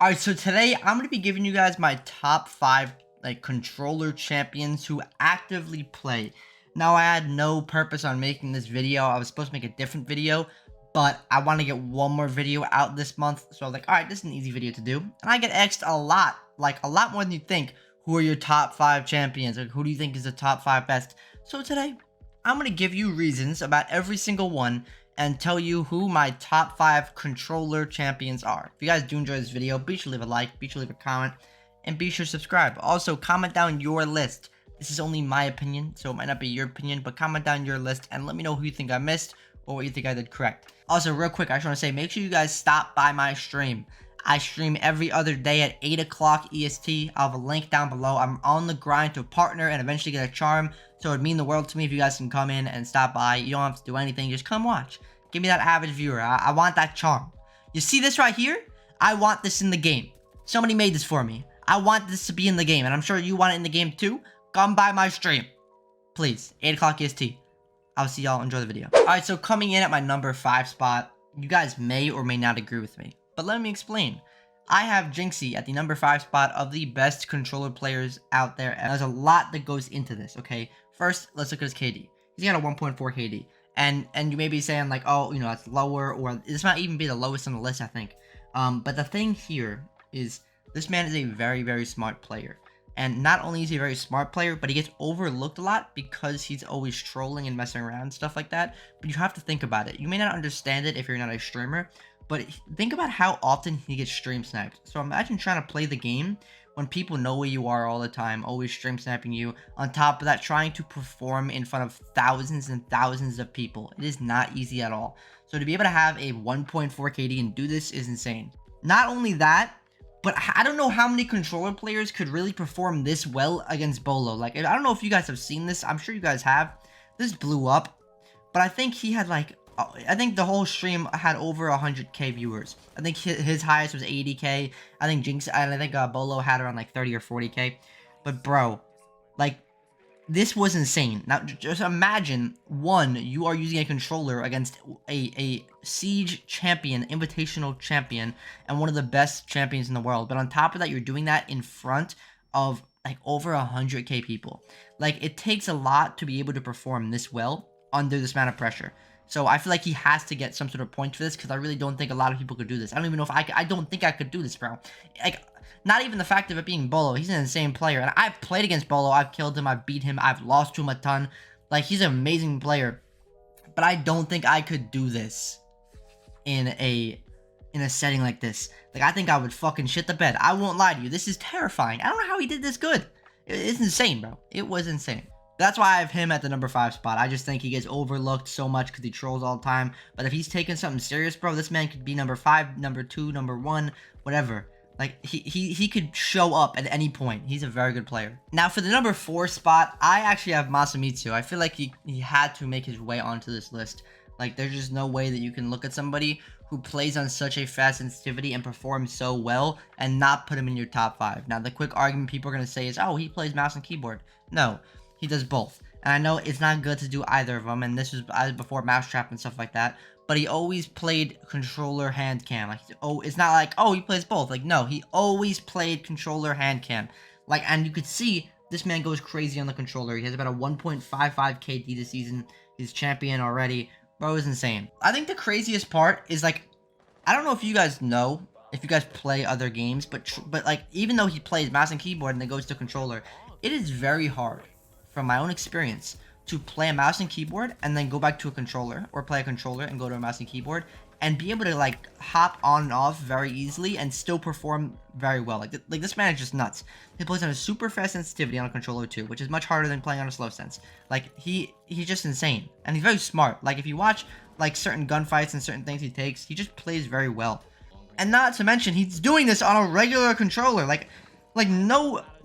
Alright, so today I'm going to be giving you guys my top 5 controller champions who actively play. Now, I had no purpose on making this video. I was supposed to make a different video, but I want to get one more video out this month. So I was like, alright, this is an easy video to do. And I get asked a lot more than you think, who are your top 5 champions? Or who do you think is the top 5 best? So today, I'm going to give you reasons about every single one and tell you who my top 5 controller champions are. If you guys do enjoy this video, be sure to leave a like, be sure to leave a comment, and be sure to subscribe. Also, comment down your list. This is only my opinion, so it might not be your opinion, but comment down your list and let me know who you think I missed or what you think I did correct. Also, real quick, I just want to say, make sure you guys stop by my stream. I stream every other day at 8 o'clock EST. I'll have a link down below. I'm on the grind to partner and eventually get a charm, so it would mean the world to me if you guys can come in and stop by. You don't have to do anything, just come watch. Give me that average viewer. I want that charm. You see this right here? I want this in the game. Somebody made this for me. I want this to be in the game, and I'm sure you want it in the game too. Come by my stream. Please, 8 o'clock EST. I'll see y'all. Enjoy the video. Alright, so coming in at my number 5 spot, you guys may or may not agree with me, but let me explain. I have Jinxie at the number 5 spot of the best controller players out there, and there's a lot that goes into this, okay? First, let's look at his KD. He's got a 1.4 KD. And you may be saying like, oh, you know, that's lower, or this might even be the lowest on the list, I think. But the thing here is this man is a very, very smart player. And not only is he a very smart player, but he gets overlooked a lot because he's always trolling and messing around and stuff like that. But you have to think about it. You may not understand it if you're not a streamer, but think about how often he gets stream sniped. So imagine trying to play the game when people know where you are all the time, always stream sniping you. On top of that, trying to perform in front of thousands and thousands of people. It is not easy at all. So to be able to have a 1.4 KD and do this is insane. Not only that, but I don't know how many controller players could really perform this well against Bolo. Like, I don't know if you guys have seen this. I'm sure you guys have. This blew up. But I think he had I think the whole stream had over 100k viewers. I think his highest was 80k. I think Jinx, and I think Bolo had around 30 or 40k. But bro, this was insane. Now just imagine, one, you are using a controller against a Siege champion, invitational champion, and one of the best champions in the world. But on top of that, you're doing that in front of over 100k people. It takes a lot to be able to perform this well under this amount of pressure. So I feel like he has to get some sort of point for this, because I really don't think a lot of people could do this. I don't even know if I don't think I could do this, bro. Not even the fact of it being Bolo. He's an insane player. And I've played against Bolo. I've killed him. I've beat him. I've lost to him a ton. He's an amazing player. But I don't think I could do this in a setting like this. I think I would fucking shit the bed. I won't lie to you. This is terrifying. I don't know how he did this good. It's insane, bro. It was insane. That's why I have him at the number 5 spot. I just think he gets overlooked so much because he trolls all the time. But if he's taking something serious, bro, this man could be number 5, number 2, number 1, whatever. He could show up at any point. He's a very good player. Now, for the number 4 spot, I actually have Masamitu. I feel like he had to make his way onto this list. There's just no way that you can look at somebody who plays on such a fast sensitivity and performs so well and not put him in your top 5. Now, the quick argument people are going to say is, oh, he plays mouse and keyboard. No. He does both. And I know it's not good to do either of them, and this was before Mousetrap and stuff like that, but he always played controller hand cam. It's not like, oh, he plays both. No, he always played controller hand cam. And you could see this man goes crazy on the controller. He has about a 1.55 KD this season. He's champion already. Bro, is insane. I think the craziest part is, I don't know if you guys know, if you guys play other games, but even though he plays mouse and keyboard and then goes to controller, it is very hard, from my own experience, to play a mouse and keyboard and then go back to a controller, or play a controller and go to a mouse and keyboard, and be able to hop on and off very easily and still perform very well. This man is just nuts. He plays on a super fast sensitivity on a controller too, which is much harder than playing on a slow sense. He's just insane, and he's very smart. If you watch certain gunfights and certain things he takes, he just plays very well. And not to mention, he's doing this on a regular controller.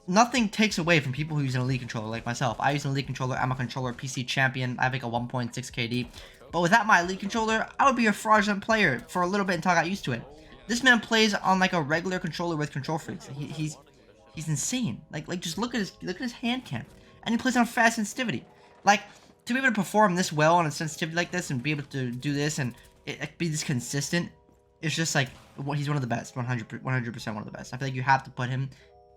Nothing takes away from people who use an elite controller like myself. I use an elite controller. I'm a controller PC champion. I have a 1.6 KD. But without my elite controller, I would be a fraudulent player for a little bit until I got used to it. This man plays on a regular controller with control freaks. He's insane. Just look at his hand cam, and he plays on fast sensitivity. To be able to perform this well on a sensitivity like this and be able to do this and it be this consistent, it's just he's one of the best, 100% one of the best. I feel like you have to put him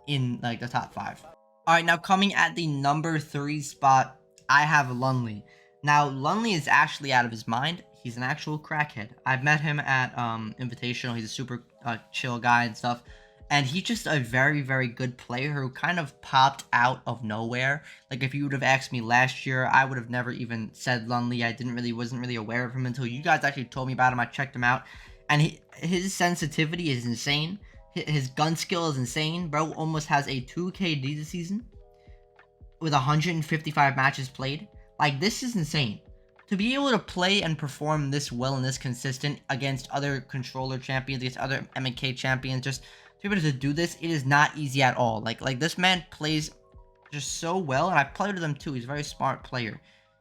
in like the top 5. All right, now coming at the number 3 spot, I have Lunley. Now Lunley is actually out of his mind. He's an actual crackhead. I've met him at Invitational. He's a super chill guy and stuff. And he's just a very, very good player who kind of popped out of nowhere. Like, if you would have asked me last year, I would have never even said Lunley. I wasn't really aware of him until you guys actually told me about him. I checked him out. And his sensitivity is insane. His gun skill is insane. Bro almost has a 2 KD this season with 155 matches played. Like, this is insane. To be able to play and perform this well and this consistent against other controller champions, against other MK champions, just to be able to do this, it is not easy at all. Like this man plays just so well, and I played with him too. He's a very smart player.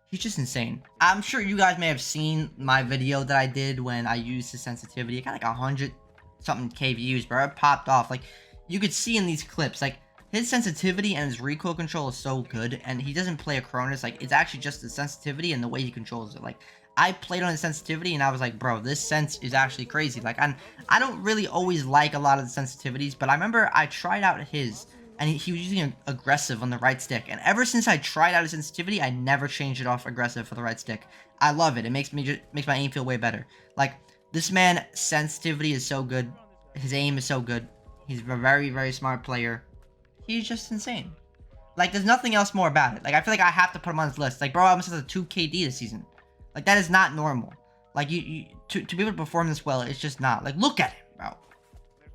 He's just insane. I'm sure you guys may have seen my video that I did when I used his sensitivity. It got like 100 something K views, bro. It popped off. Like, you could see in these clips, like, his sensitivity and his recoil control is so good, and he doesn't play a Cronus. Like, it's actually just the sensitivity and the way he controls it. Like, I played on his sensitivity, and I was like, bro, this sense is actually crazy. Like, I don't really always like a lot of the sensitivities, but I remember I tried out his, and he was using aggressive on the right stick. And ever since I tried out his sensitivity, I never changed it off aggressive for the right stick. I love it. It makes my aim feel way better. Like, this man, sensitivity is so good. His aim is so good. He's a very, very smart player. He's just insane. Like, there's nothing else more about it. Like, I feel like I have to put him on this list. Like, bro, I almost has a 2 KD this season. Like, that is not normal. Like, to be able to perform this well, it's just not. Like, look at him, bro.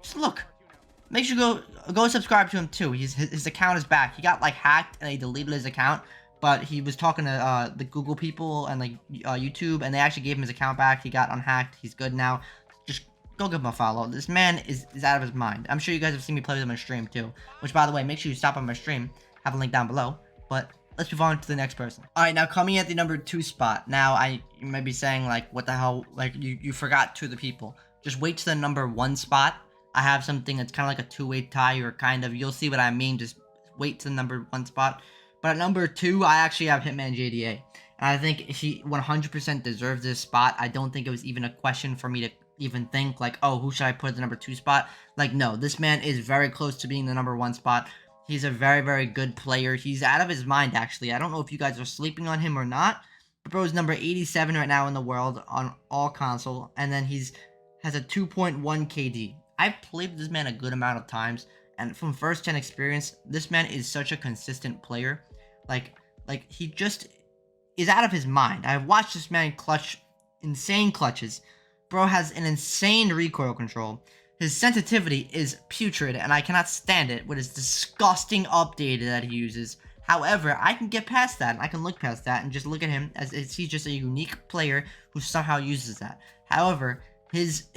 Just look. Make sure you go subscribe to him, too. His account is back. He got, like, hacked, and they deleted his account. But he was talking to the Google people and, like, YouTube, and they actually gave him his account back. He got unhacked. He's good now. Just go give him a follow. This man is out of his mind. I'm sure you guys have seen me play with him on stream, too. Which, by the way, make sure you stop on my stream. Have a link down below. But let's move on to the next person. Alright, now coming at the number 2 spot. Now, you might be saying, like, what the hell? Like, you forgot 2 of the people. Just wait to the number 1 spot. I have something that's kind of like a 2-way tie, or kind of. You'll see what I mean. Just wait to the number 1 spot. But at number 2, I actually have Hitman JDA. And I think he 100% deserves this spot. I don't think it was even a question for me to even think, like, oh, who should I put at the number 2 spot? Like, no, this man is very close to being the number 1 spot. He's a very, very good player. He's out of his mind, actually. I don't know if you guys are sleeping on him or not. But bro is number 87 right now in the world on all console. And then has a 2.1 KD. I've played with this man a good amount of times. And from first-hand experience, this man is such a consistent player. Like he just is out of his mind. I've watched this man clutch insane clutches. Bro has an insane recoil control. His sensitivity is putrid, and I cannot stand it with his disgusting update that he uses. However, I can get past that, and I can look past that, and just look at him as he's just a unique player who somehow uses that. However, his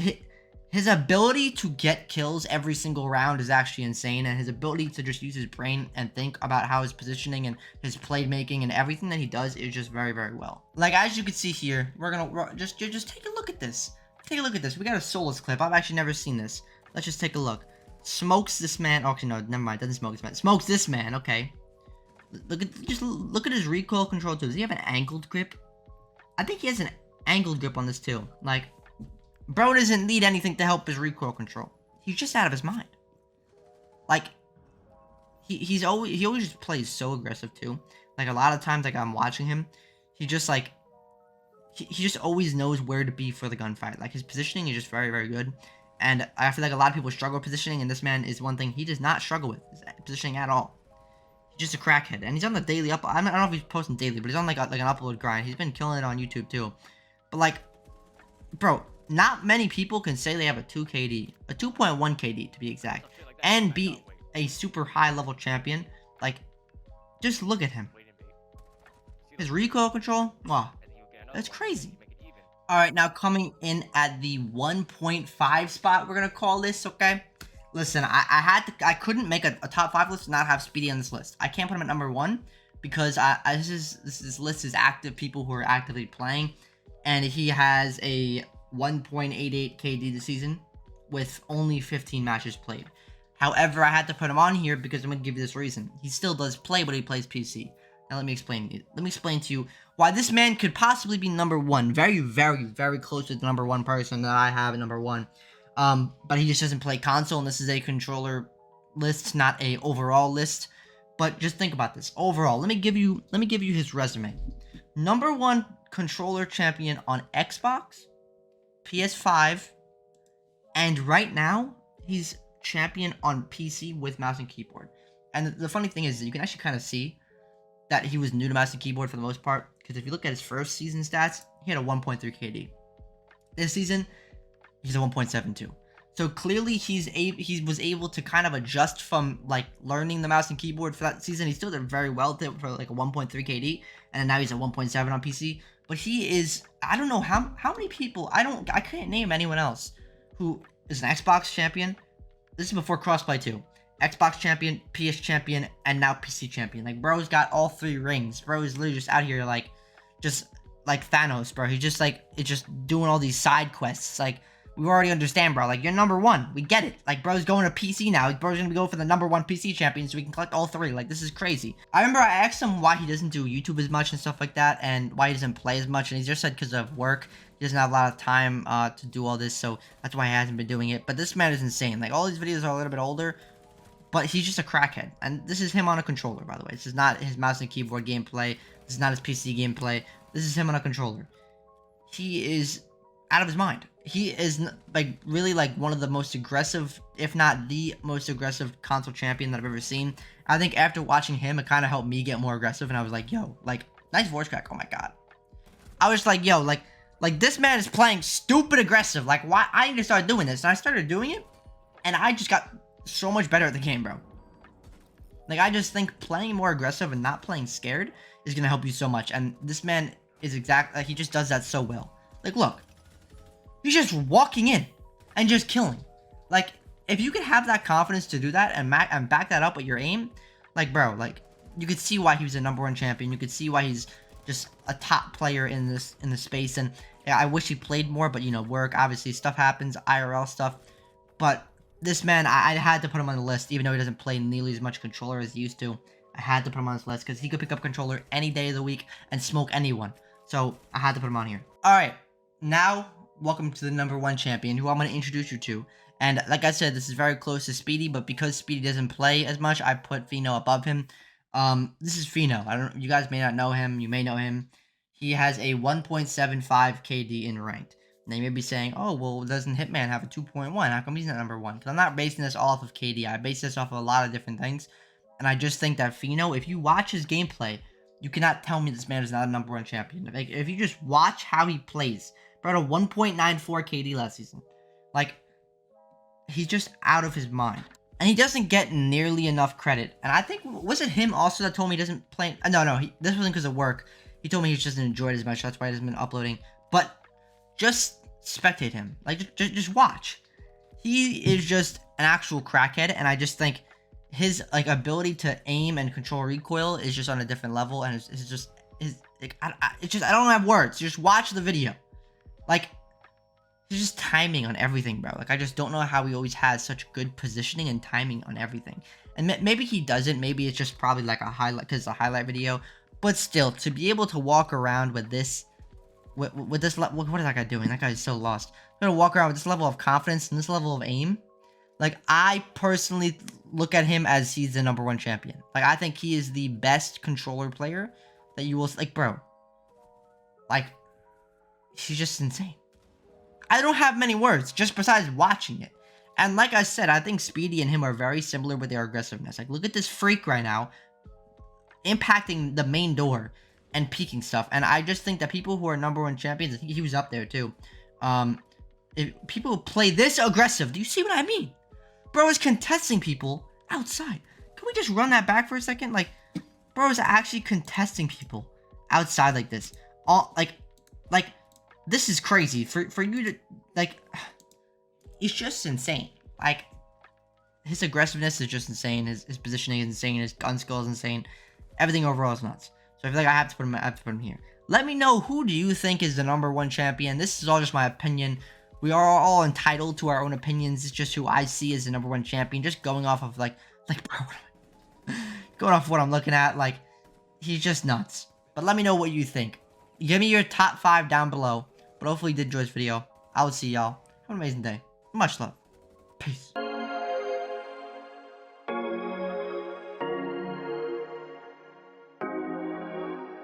ability to get kills every single round is actually insane, and his ability to just use his brain and think about how his positioning and his playmaking and everything that he does is just very, very well. Like, as you can see here, we're just take a look at this. Take a look at this. We got a Solus clip. I've actually never seen this. Let's just take a look. Smokes this man. Oh, actually, no, never mind. Doesn't smoke this man. Smokes this man. Okay. Look at his recoil control too. Does he have an angled grip? I think he has an angled grip on this too. Like, bro doesn't need anything to help his recoil control. He's just out of his mind. Like, he always just plays so aggressive too. Like, a lot of times, like, I'm watching him, he just like. He just always knows where to be for the gunfight. Like, his positioning is just very, very good. And I feel like a lot of people struggle with positioning, and this man is one thing he does not struggle with, his positioning at all. He's just a crackhead. And he's on the daily upload. I don't know if he's posting daily, but he's on like an upload grind. He's been killing it on YouTube too. But like, bro, not many people can say they have a 2 KD. A 2.1 KD to be exact. And beat a super high level champion. Like, just look at him. His recoil control, wow. That's crazy. Alright, now coming in at the 1.5 spot, we're gonna call this, okay? Listen, I couldn't make a top 5 list and not have Speedy on this list. I can't put him at number 1 because this list is active people who are actively playing, and he has a 1.88 KD this season with only 15 matches played. However, I had to put him on here because I'm gonna give you this reason. He still does play, but he plays PC. Now let me explain to you why this man could possibly be number 1. Very, very, very close to the number 1 person that I have at number 1. But he just doesn't play console, and this is a controller list, not a overall list. But just think about this. Overall, let me give you his resume. Number 1 controller champion on Xbox, PS5, and right now he's champion on PC with mouse and keyboard. And the funny thing is that you can actually kind of see that he was new to mouse and keyboard for the most part, because if you look at his first season stats, he had a 1.3 KD. This season, he's a 1.72. So clearly he was able to kind of adjust from like learning the mouse and keyboard for that season. He still did very well for like a 1.3 KD, and now he's a 1.7 on PC. But he is, I don't know how many people, I can't name anyone else who is an Xbox champion. This is before crossplay too. Xbox champion, PS champion, and now PC champion. Like, bro's got all 3 rings. Bro is literally just out here just like Thanos, bro. He's just like, it's just doing all these side quests. Like, we already understand, bro. Like, you're number 1. We get it. Like, bro's going to PC now. Bro's gonna go for the number 1 PC champion so we can collect all 3. Like, this is crazy. I remember I asked him why he doesn't do YouTube as much and stuff like that, and why he doesn't play as much, and he just said because of work. He doesn't have a lot of time to do all this, so that's why he hasn't been doing it. But this man is insane. Like, all these videos are a little bit older, but he's just a crackhead. And this is him on a controller, by the way. This is not his mouse and keyboard gameplay. This is not his PC gameplay. This is him on a controller. He is out of his mind. He is like really like one of the most aggressive, if not the most aggressive console champion that I've ever seen. I think after watching him, it kind of helped me get more aggressive, and I was like, yo, like, nice voice crack. Oh my god. I was like, yo, like this man is playing stupid aggressive. Like, why? I need to start doing this. And I started doing it, and I just got so much better at the game, bro. Like, I just think playing more aggressive and not playing scared is gonna help you so much. And this man is exactly, like, he just does that so well. Like, look. He's just walking in and just killing. Like, if you could have that confidence to do that and back that up with your aim, like, bro, like, you could see why he was a number 1 champion. You could see why he's just a top player in this space. And yeah, I wish he played more, but, you know, work, obviously, stuff happens, IRL stuff. But this man, I had to put him on the list, even though he doesn't play nearly as much controller as he used to. I had to put him on this list because he could pick up controller any day of the week and smoke anyone. So I had to put him on here. All right, now welcome to the number 1 champion, who I'm going to introduce you to. And like I said, this is very close to Speedy, but because Speedy doesn't play as much, I put Fino above him. This is Fino. You guys may not know him. You may know him. He has a 1.75 KD in ranked. Now you may be saying, oh, well, doesn't Hitman have a 2.1? How come he's not number 1? Because I'm not basing this off of KD. I base this off of a lot of different things. And I just think that Fino, if you watch his gameplay, you cannot tell me this man is not a number 1 champion. Like, if you just watch how he plays, bro, had a 1.94 KD last season. Like, he's just out of his mind. And he doesn't get nearly enough credit. And I think, was it him also that told me he doesn't play? No, this wasn't because of work. He told me he just didn't enjoy it as much. That's why he hasn't been uploading. But just spectate him. Like, just watch. He is just an actual crackhead. And I just think his, like, ability to aim and control recoil is just on a different level. And it's just, I don't have words. Just watch the video. Like, he's just timing on everything, bro. Like, I just don't know how he always has such good positioning and timing on everything. And maybe he doesn't. Maybe it's just probably like a highlight, because it's a highlight video. But still, to be able to walk around with this, with this, what is that guy doing? That guy is so lost. I'm gonna walk around with this level of confidence and this level of aim. Like, I personally look at him as he's the number 1 champion. Like, I think he is the best controller player that you will, like, bro. Like, he's just insane. I don't have many words, just besides watching it. And like I said, I think Speedy and him are very similar with their aggressiveness. Like, look at this freak right now, impacting the main door and peeking stuff. And I just think that people who are number 1 champions, I think he was up there too. If people play this aggressive, do you see what I mean? Bro is contesting people outside. Can we just run that back for a second? Like, bro is actually contesting people outside like this. Like, this is crazy. For you to, like, it's just insane. Like, his aggressiveness is just insane. His positioning is insane. His gun skill is insane. Everything overall is nuts. So I feel like I have to put him here. Let me know, who do you think is the number 1 champion? This is all just my opinion. We are all entitled to our own opinions. It's just who I see as the number 1 champion. Just going off of, like, bro, going off of what I'm looking at, like, he's just nuts. But let me know what you think. Give me your top 5 down below. But hopefully you did enjoy this video. I will see y'all. Have an amazing day. Much love. Peace.